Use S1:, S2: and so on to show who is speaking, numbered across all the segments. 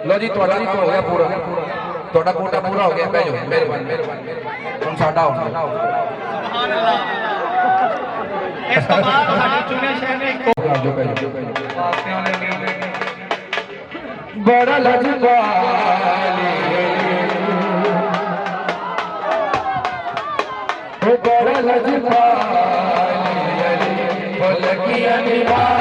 S1: लो जी थोड़ा हो गया पूरा थोड़ा कोटा पूरा हो गया भेजो मेहरबानी हम साडा हो सुभान अल्लाह इस तो बाद साडे चुने शहर ने कर दो भेजो बड़ा लजपाली ओ बड़ा लजपाली बोल किया निभा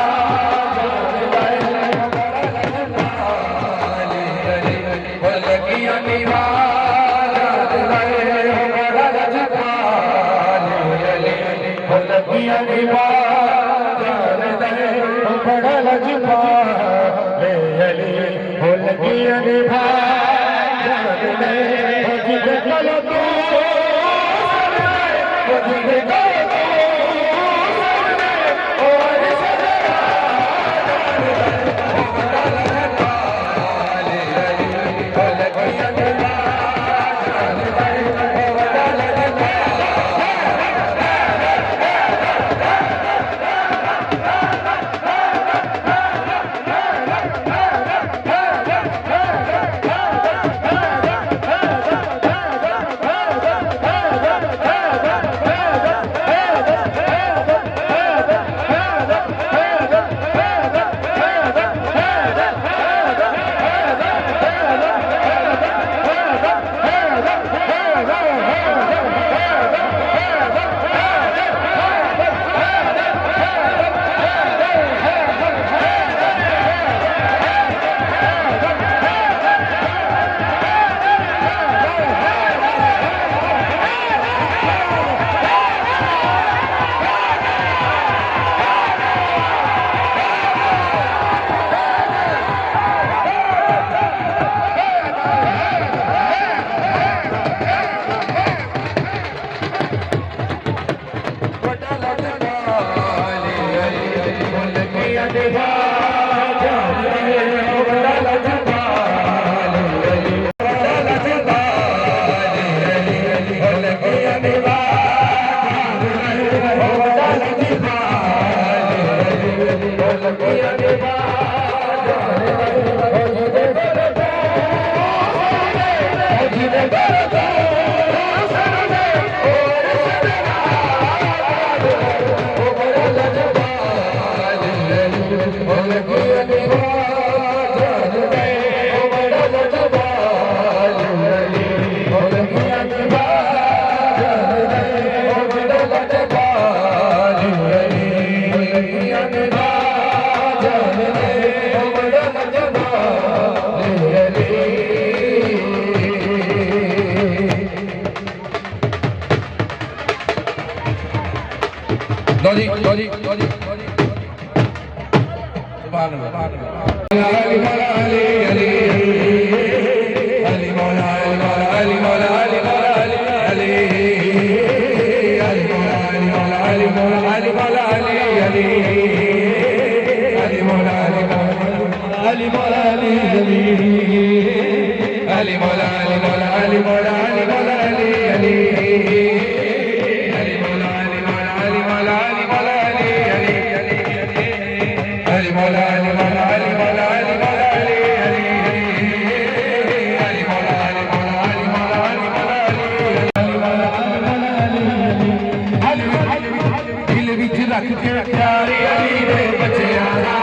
S1: सुभान अल्लाह अली मौला अली अली अली मौला अली मौला अली मौला अली मौला अली मौला अली मौला अली अली अली मौला अली अली मौला अली अली मौला अली मौला अली मौला अली मौला अली अली अली मौला अली मौला अली मौला अली मौला अली अली मौला अली मौला अली मौला अली मौला अली अली मौला अली मौला अली मौला अली मौला अली दिल विच रख के प्यारे अली दे बच्चियां दा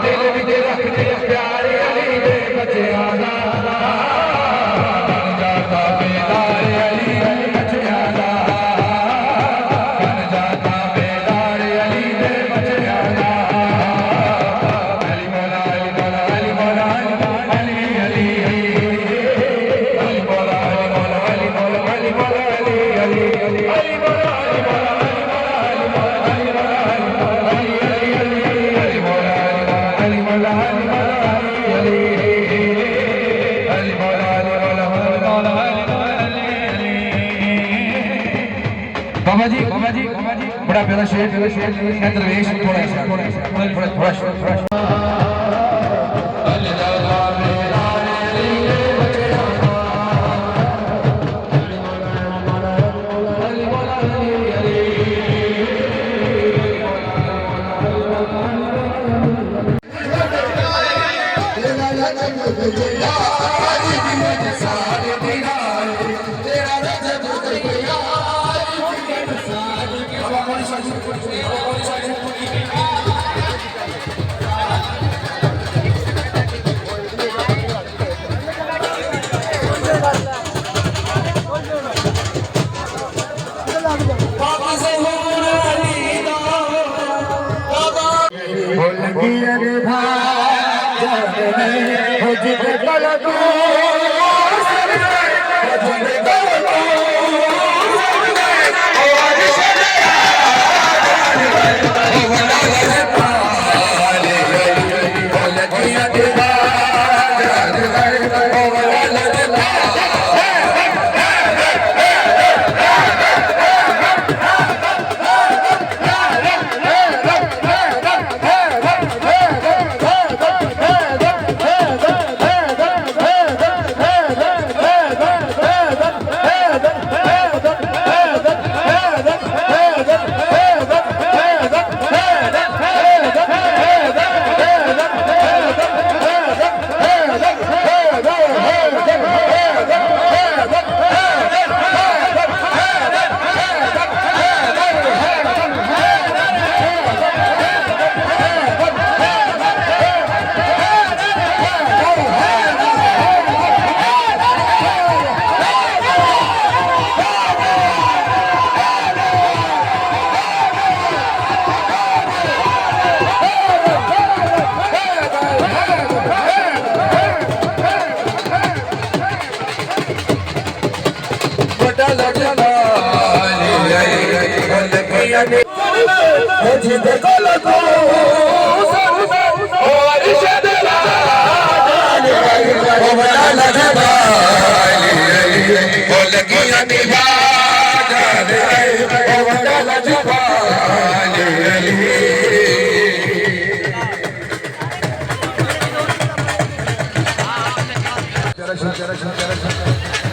S1: दिल विच रख के प्यारे अली दे बच्चियां दा बन जाता बेदार अली दे बच्चियां दा बन जाता बेदार अली दे बच्चियां दा अली मौला अली मौला अली मौला अली अली अली मौला अली मौला अली मौला अली मौला अली अली अली मौला अली मौला बाबा जी बड़ा प्यारा शेर दरवेश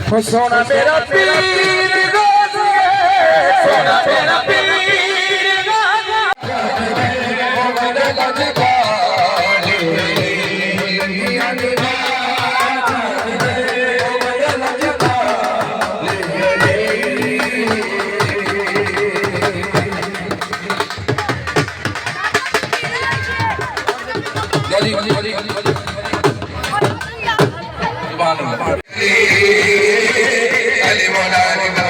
S1: थोड़ा सोना मेरा पीर सोना मेरा पीर Ali Mola